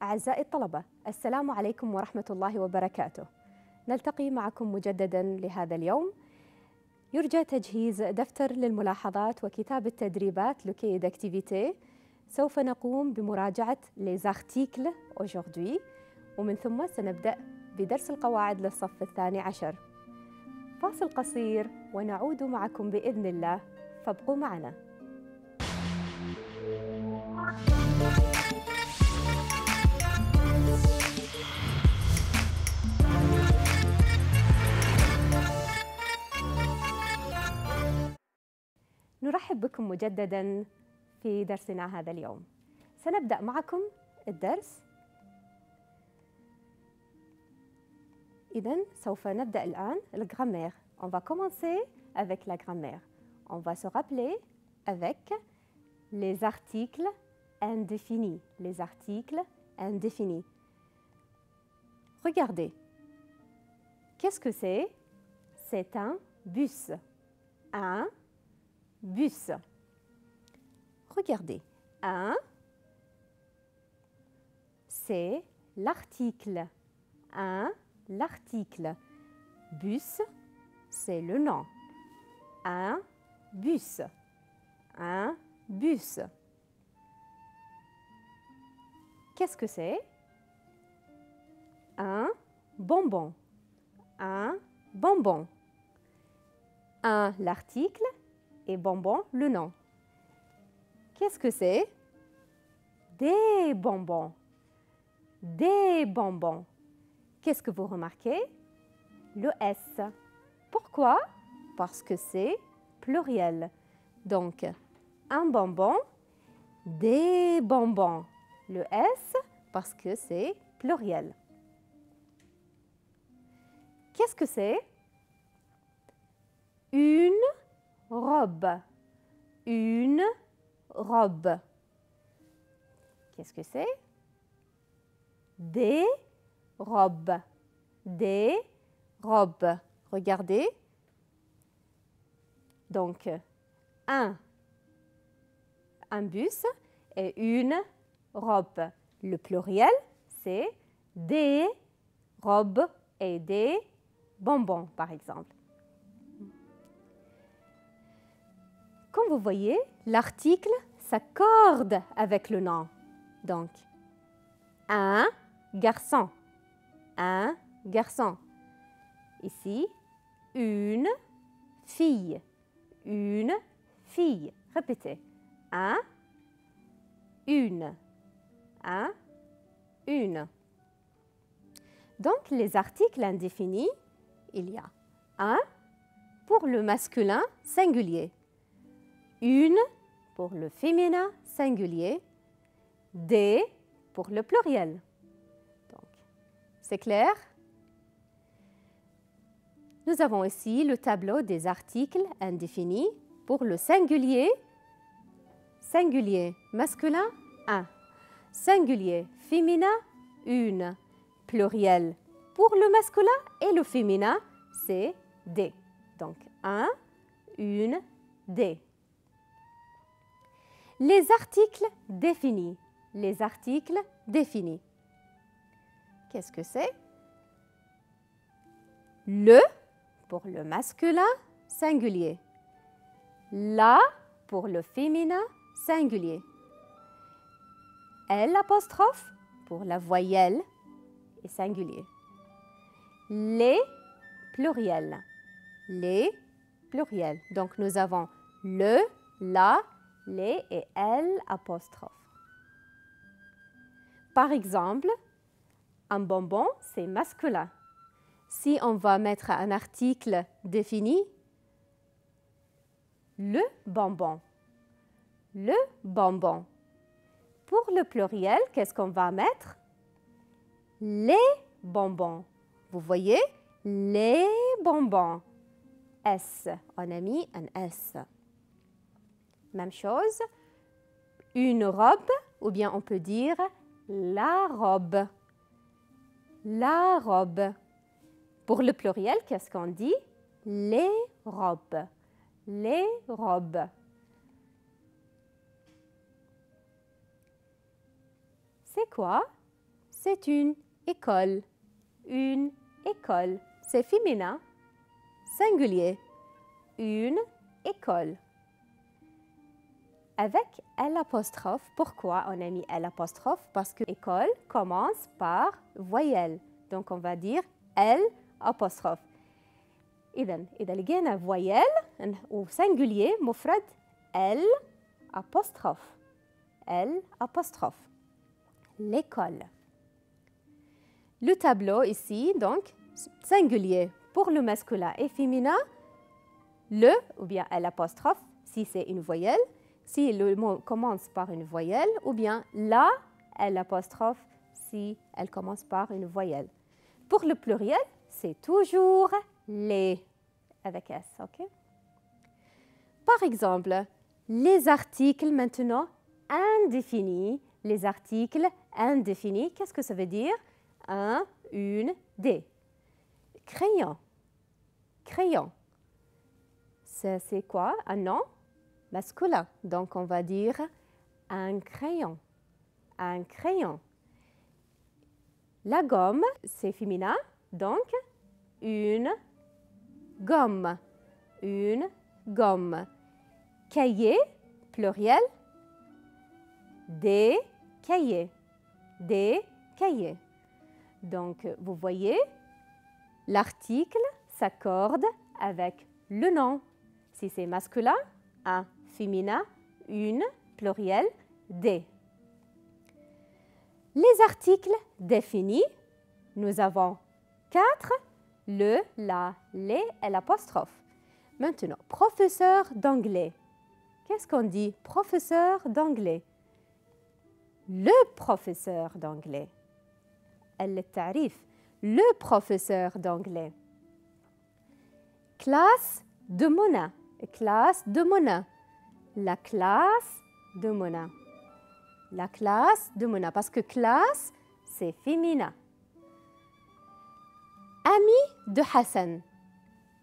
أعزائي الطلبة، السلام عليكم ورحمة الله وبركاته. نلتقي معكم مجدداً لهذا اليوم. يرجى تجهيز دفتر للملاحظات وكتاب التدريبات لكي d'activité. سوف نقوم بمراجعة les articles aujourd'hui ومن ثم سنبدأ بدرس القواعد للصف الثاني عشر. فاصل قصير ونعود معكم بإذن الله، فابقوا معنا. نرحب بكم مجدداً في درسنا هذا اليوم. سنبدأ معكم الدرس. إذن سوف نبدأ الآن الجرامير. On va commencer avec la grammaire. On va se rappeler avec les articles indéfinis. Les articles indéfinis. Regardez. Qu'est-ce que c'est? C'est un bus. Un bus. Regardez. Un, c'est l'article. Un, l'article. Bus, c'est le nom. Un bus. Un bus. Qu'est-ce que c'est? Un bonbon. Un bonbon. Un, l'article, et bonbon, le nom. Qu'est-ce que c'est? Des bonbons. Des bonbons. Qu'est-ce que vous remarquez? Le S. Pourquoi? Parce que c'est pluriel. Donc, un bonbon, des bonbons. Le S, parce que c'est pluriel. Qu'est-ce que c'est? Une robe. Une robe. Qu'est-ce que c'est? Des robes. Des robes. Regardez. Donc, un bus et une robe. Le pluriel, c'est des robes et des bonbons, par exemple. Comme vous voyez, l'article s'accorde avec le nom. Donc, un garçon. Un garçon. Ici, une fille. Une fille. Répétez. Un, une. Un, une. Donc, les articles indéfinis, il y a un pour le masculin singulier, une pour le féminin singulier, des pour le pluriel. Donc, c'est clair? Nous avons ici le tableau des articles indéfinis pour le singulier, singulier masculin, un, singulier féminin, une, pluriel pour le masculin et le féminin, c'est des. Donc, un, une, des. Les articles définis. Les articles définis. Qu'est-ce que c'est? Le pour le masculin singulier. La pour le féminin singulier. L' pour la voyelle et singulier. Les pluriels. Les pluriels. Donc, nous avons le, la, les et L'. Par exemple, un bonbon, c'est masculin. Si on va mettre un article défini, le bonbon. Le bonbon. Pour le pluriel, qu'est-ce qu'on va mettre? Les bonbons. Vous voyez? Les bonbons. S. On a mis un S. Même chose. Une robe, ou bien on peut dire la robe. La robe. Pour le pluriel, qu'est-ce qu'on dit? Les robes. Les robes. C'est quoi? c'est une école. Une école. C'est féminin, singulier. Une école. Avec l'apostrophe, pourquoi on a mis l'apostrophe? Parce que école commence par voyelle. Donc on va dire L apostrophe. إذا لقينا voyelle au singulier مفرد L apostrophe. L apostrophe. L'école. Le tableau ici, donc, singulier pour le masculin et féminin, le ou bien l'apostrophe si c'est une voyelle, si le mot commence par une voyelle, ou bien la l'apostrophe si elle commence par une voyelle. Pour le pluriel, c'est toujours les avec S, ok? Par exemple, les articles maintenant indéfinis, les articles indéfinis, qu'est-ce que ça veut dire? Un, une, des. Crayon, crayon. C'est quoi? Un nom masculin. Donc, on va dire un crayon, un crayon. La gomme, c'est féminin, donc une gomme, une gomme. Cahier, pluriel, des cahiers, des cahiers. Donc, vous voyez, l'article s'accorde avec le nom. Si c'est masculin, un, féminin, une, pluriel, des. Les articles définis, nous avons 4, le, la, les et l'apostrophe. Maintenant, professeur d'anglais. Qu'est-ce qu'on dit? Professeur d'anglais. Le professeur d'anglais. التعريف. Le professeur d'anglais. Classe de Mona. Classe de Mona. La classe de Mona. La classe de Mona. Parce que classe, c'est féminin. Ami de Hassan.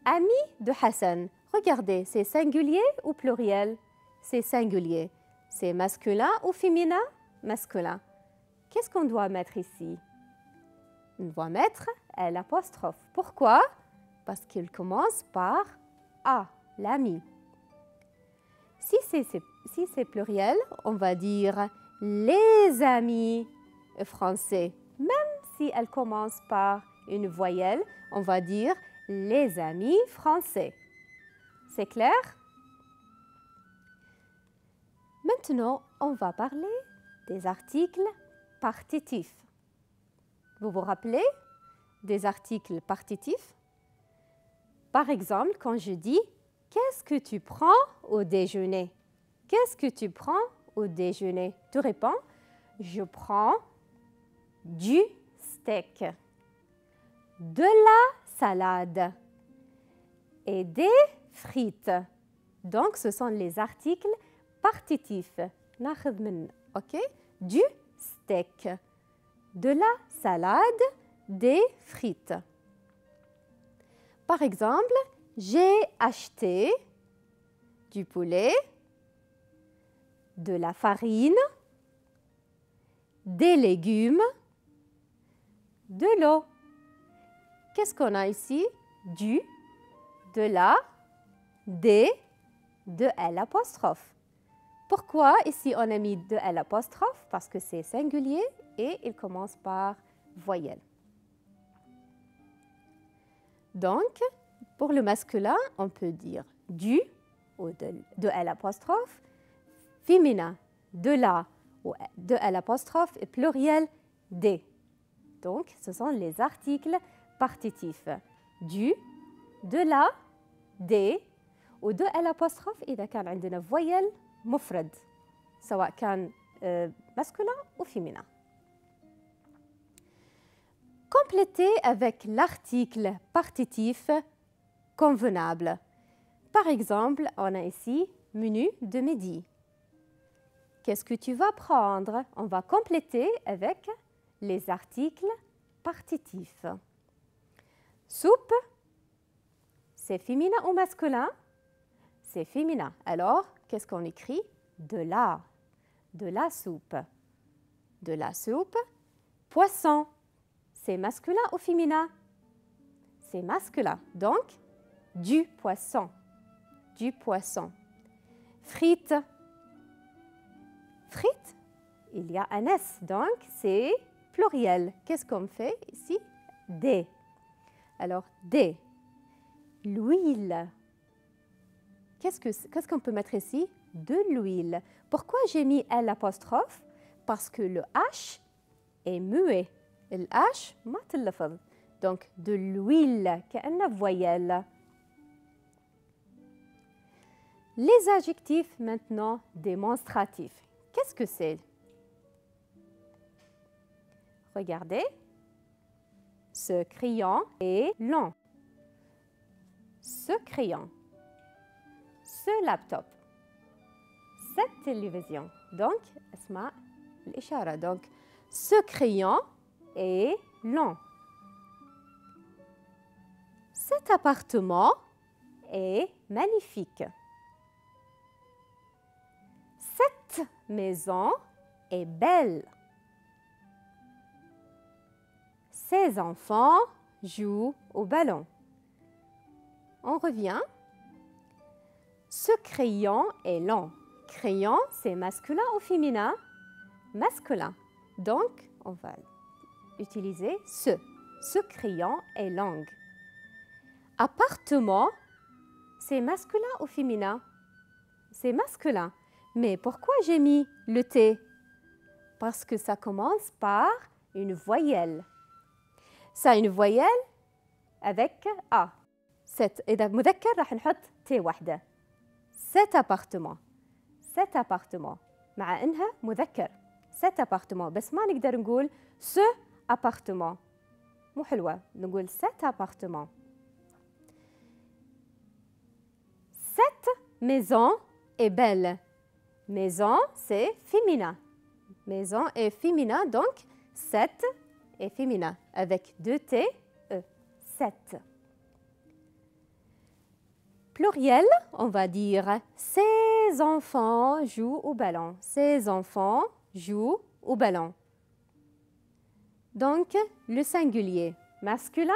Ami de Hassan. Regardez, c'est singulier ou pluriel? C'est singulier. C'est masculin ou féminin? Masculin. Qu'est-ce qu'on doit mettre ici? On doit mettre l'apostrophe. Pourquoi? Parce qu'il commence par A, l'ami. Si c'est pluriel, on va dire les amis français. Même si elle commence par une voyelle, on va dire les amis français. C'est clair? Maintenant, on va parler des articles partitifs. Vous vous rappelez des articles partitifs? Par exemple, quand je dis « Qu'est-ce que tu prends au déjeuner ?» Qu'est-ce que tu prends au déjeuner? Tu réponds « Je prends du steak, de la salade et des frites. » Donc, ce sont les articles partitifs. OK? Du steak, de la salade, des frites. Par exemple, j'ai acheté du poulet, de la farine, des légumes, de l'eau. Qu'est-ce qu'on a ici? Du, de la, des, de l'apostrophe. Pourquoi ici on a mis de l'apostrophe? Parce que c'est singulier et il commence par voyelle. Donc, pour le masculin, on peut dire du ou de l'apostrophe, féminin de la ou de l'apostrophe et pluriel des. Donc, ce sont les articles partitifs. Du, de la, des ou de l'apostrophe إذا كان عندنا voyelle مفرد سواء كان masculin ou féminin. Complétez avec l'article partitif convenable. Par exemple, on a ici menu de midi. Qu'est-ce que tu vas prendre? On va compléter avec les articles partitifs. Soupe, c'est féminin ou masculin? C'est féminin. Alors, qu'est-ce qu'on écrit? De la soupe. De la soupe. Poisson, c'est masculin ou féminin? C'est masculin. Donc, du poisson. Du poisson. Frites. Frites, il y a un S, donc c'est pluriel. Qu'est-ce qu'on fait ici? Des. Alors, des. L'huile. Qu'est-ce qu'on peut mettre ici? De l'huile. Pourquoi j'ai mis L apostrophe? Parce que le H est muet. Le H, ما تلفظ. Donc, de l'huile, كأنها voyelle. Les adjectifs maintenant démonstratifs. Qu'est-ce que c'est? Regardez. Ce crayon est long. Ce crayon. Ce laptop. Cette télévision. Donc, اسمع الإشارة. Donc, ce crayon est long. Cet appartement est magnifique. Cette maison est belle. Ces enfants jouent au ballon. On revient. Ce crayon est long. Crayon, c'est masculin ou féminin? Masculin. Donc, on va utiliser ce. Ce crayon est long. Appartement, c'est masculin ou féminin? C'est masculin. Mais pourquoi j'ai mis le T? Parce que ça commence par une voyelle. Ça a une voyelle avec A. إذا مذكر راح نحط T واحدة. Cet appartement. Cet appartement. مع إنها مذكر. Cet appartement. بس ما نقدر نقول ce appartement. مو حلوة. نقول cet appartement. Cette maison est belle. Maison, c'est féminin. Maison est féminin, donc cette est féminin. Avec deux T, E. Cette. Pluriel, on va dire ces enfants jouent au ballon. Ces enfants jouent au ballon. Donc, le singulier masculin,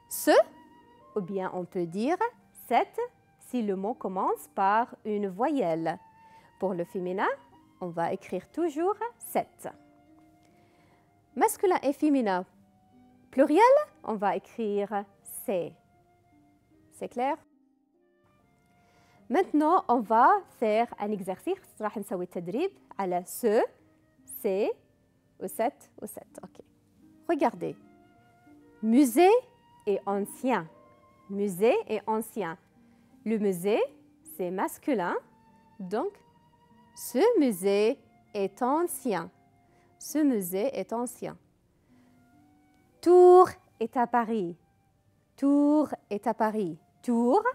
ce, ou bien on peut dire cette si le mot commence par une voyelle. Pour le féminin, on va écrire toujours cette. Masculin et féminin, pluriel, on va écrire c'est. C'est clair? Maintenant, on va faire un exercice. راح نسوي تدريب على ce, c'est, ou cette, ou cette. OK. Regardez. Musée et ancien. Musée et ancien. Le musée, c'est masculin. Donc, ce musée est ancien. Ce musée est ancien. Tours est à Paris. Tours est à Paris. Tours,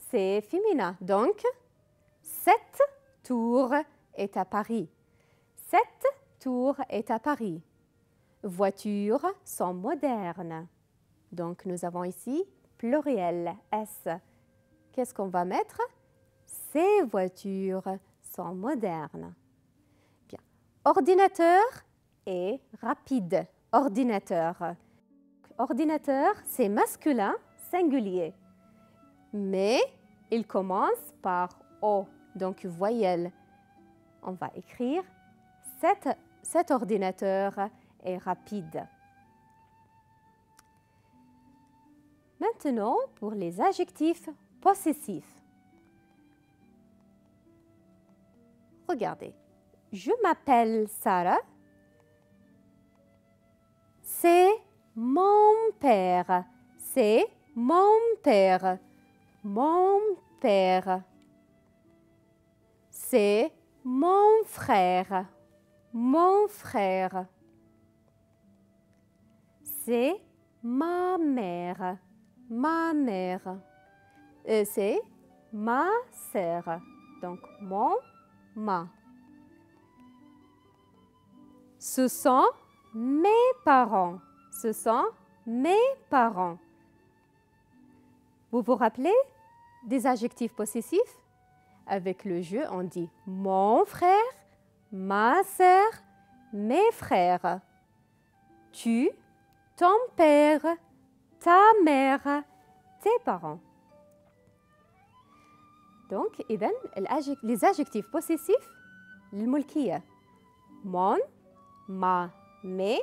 c'est féminin. Donc, cette tour est à Paris. Cette tour est à Paris. Voitures sont modernes. Donc, nous avons ici pluriel S. Qu'est-ce qu'on va mettre? Ces voitures sont modernes. Bien. Ordinateur est rapide. Ordinateur. Ordinateur, c'est masculin, singulier. Mais il commence par O, donc voyelle. On va écrire cet ordinateur est rapide. Maintenant, pour les adjectifs possessifs. Regardez, je m'appelle Sarah. C'est mon père. C'est mon père. Mon père. C'est mon frère. Mon frère. C'est ma mère. Ma mère. C'est ma sœur. Donc, mon, ma. Ce sont mes parents. Ce sont mes parents. Vous vous rappelez des adjectifs possessifs? Avec le jeu, on dit mon frère, ma sœur, mes frères. tu, ton père, ta mère, tes parents. Donc, إذن les adjectifs possessifs للملكية. Mon, ma, mes,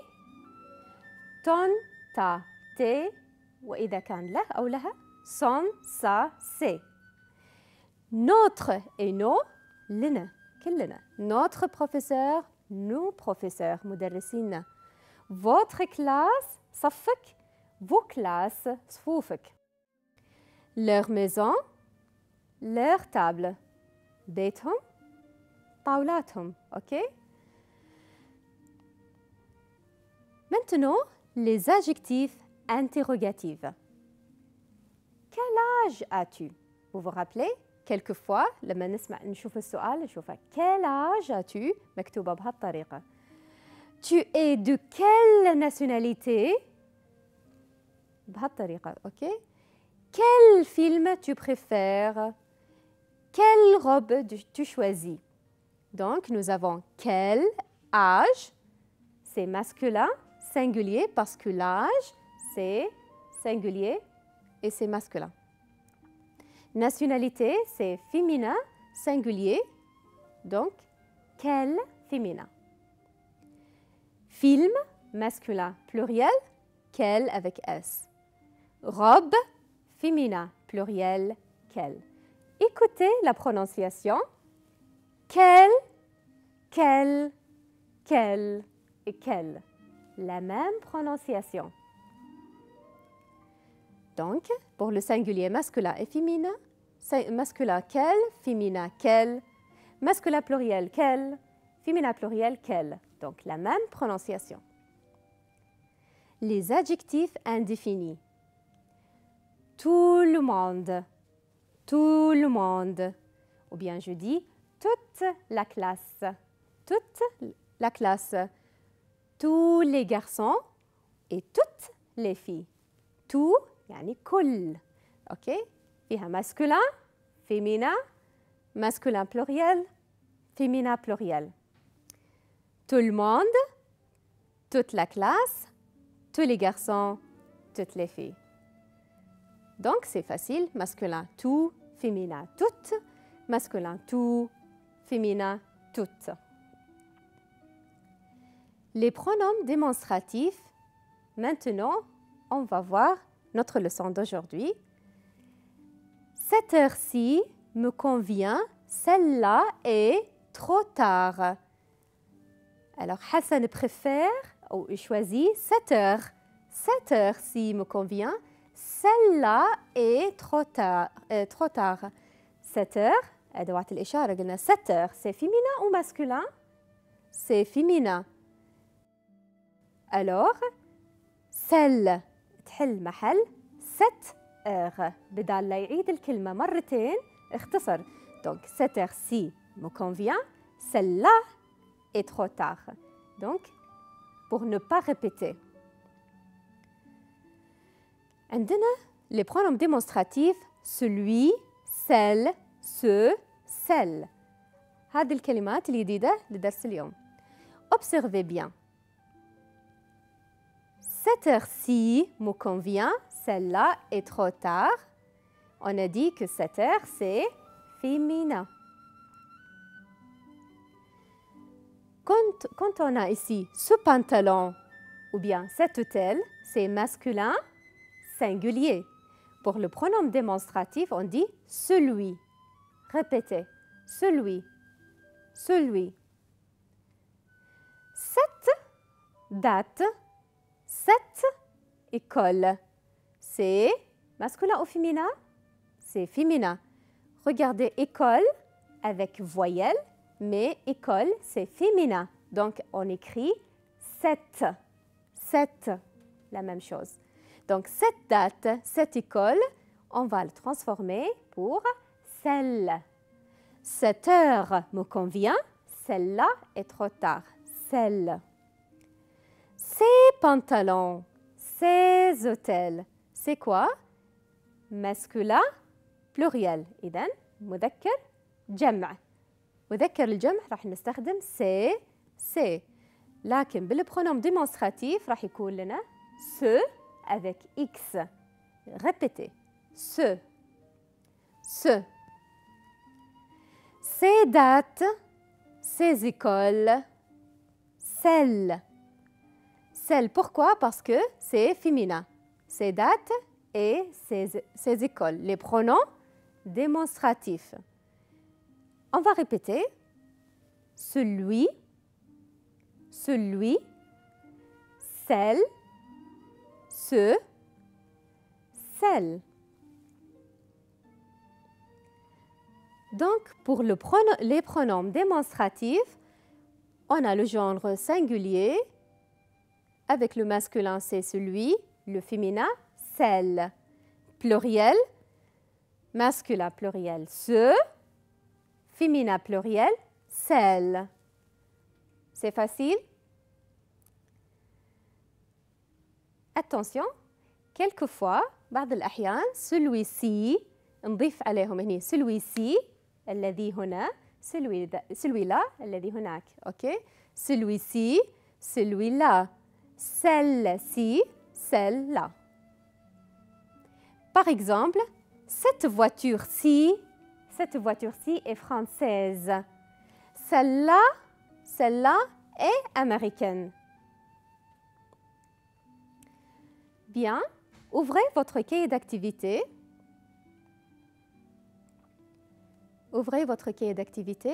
ton, ta, tes, وإذا كان له أو لها son, sa, ses. Notre et nos, لنا كلنا. Notre professeur, nous professeurs مدرسينا. Votre classe, صفك, vos classes, صفوفك. Leur maison, leur table. بيتهم, طاولاتهم, ok? Maintenant, les adjectifs interrogatifs. Quel âge as-tu? Vous vous rappelez? Quelquefois لما نشوف السؤال نشوفه quel âge as-tu مكتوبة بهالطريقة. Tu es de quelle nationalité؟ بهالطريقة, ok? Quel film tu préfères? Quelle robe tu choisis? Donc, nous avons quel âge, c'est masculin, singulier, parce que l'âge, c'est singulier et c'est masculin. Nationalité, c'est féminin, singulier, donc quel féminin. Film, masculin, pluriel, quel avec S. Robe, féminin, pluriel, quel. Écoutez la prononciation. Quel, quel, quel et quel. La même prononciation. Donc, pour le singulier masculin et féminin, masculin quel, féminin quel, masculin pluriel quel, féminin pluriel quel. Donc, la même prononciation. Les adjectifs indéfinis. Tout le monde, tout le monde. Ou bien je dis toute la classe, toute la classe. Tous les garçons et toutes les filles. Tout يعني كل. OK? فيها masculin, féminin, masculin pluriel, féminin pluriel. Tout le monde, toute la classe, tous les garçons, toutes les filles. Donc, c'est facile. Masculin, tout, féminin, toutes, masculin, tout, féminin, toutes. Les pronoms démonstratifs. Maintenant, on va voir notre leçon d'aujourd'hui. Cette heure-ci me convient, celle-là est trop tard. Alors, Hassan préfère ou choisit cette heure. Cette heure-ci me convient, celle-là est trop tard. Trop tard. Cette heure, أدوات الإشارة قلنا 7 heures, c'est féminin ou masculin? C'est féminin. Alors, celle تحل محل 7 heures. بدال لا يعيد الكلمة مرتين اختصر. Donc, cette heure-ci me convient, celle-là est trop tard. Donc, pour ne pas répéter. عندنا les pronoms démonstratifs celui, celle, ce, celle. هذه الكلمات الجديدة لدرس اليوم. Observez bien. Cette heure-ci me convient, celle-là est trop tard. On a dit que cette heure, c'est féminin. Quand on a ici ce pantalon ou bien cet hôtel, c'est masculin, singulier. Pour le pronom démonstratif, on dit celui. Répétez, celui, celui. Cette date, cette école, c'est masculin ou féminin? C'est féminin. Regardez école avec voyelle, mais école, c'est féminin. Donc, on écrit cette, cette, la même chose. Donc, cette date, cette école, on va le transformer pour celle. Cette heure me convient, celle-là est trop tard. Celle. Ces pantalons, ces hôtels, c'est quoi? Masculin, pluriel. إذن مذكر جمع. مذكر الجمع راح نستخدم سي. لكن بالpronom démonstratif راح يكون لنا ce avec x. Répétez. Ce. Ce. Ces dates, ces écoles, celles. Celles, pourquoi? Parce que c'est féminin. Ces dates et ces écoles. Les pronoms démonstratifs. On va répéter. Celui, celui, celle, ce, celle. Donc, pour les pronoms démonstratifs, on a le genre singulier. Avec le masculin, c'est celui. Le féminin, celle. Pluriel, masculin pluriel, ce. Féminin pluriel, celle. C'est facile? Attention, quelquefois, بعض الأحيان, celui-ci, نضيف عليهم هنا celui-ci, الذي هنا, celui-là, الذي هناك, ok? Celui-ci, celui-là, celle-ci, celle-là. Par exemple, cette voiture-ci est française. Celle-là est américaine. Bien, ouvrez votre cahier d'activité. Ouvrez votre cahier d'activité,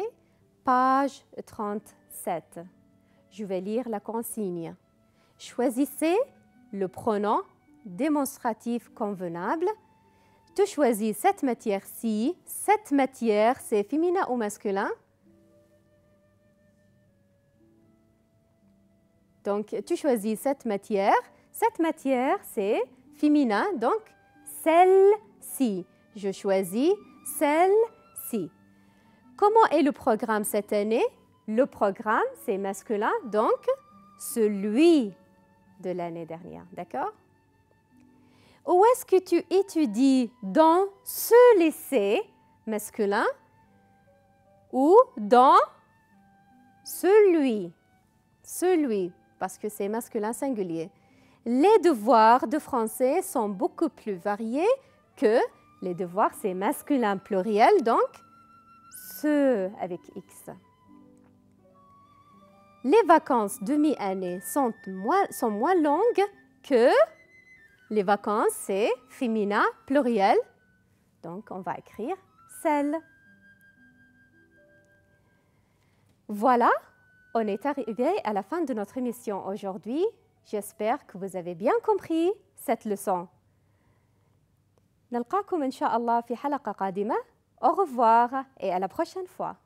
page 37. Je vais lire la consigne. Choisissez le pronom démonstratif convenable. Tu choisis cette matière-ci. Cette matière, c'est féminin ou masculin? Donc, tu choisis cette matière. Cette matière, c'est féminin, donc celle-ci. Je choisis celle-ci. Comment est le programme cette année? Le programme, c'est masculin, donc celui de l'année dernière, d'accord? Où est-ce que tu étudies? Dans ce lycée masculin ou dans celui? Celui, parce que c'est masculin singulier. Les devoirs de français sont beaucoup plus variés que les devoirs, c'est masculin pluriel, donc ce avec X. Les vacances de mi-année sont moins longues que les vacances, c'est féminin pluriel, donc on va écrire celle. Voilà, on est arrivé à la fin de notre émission aujourd'hui. J'espère que vous avez bien compris cette leçon. نلقاكم إن شاء الله في حلقة قادمة. Au revoir et à la prochaine fois.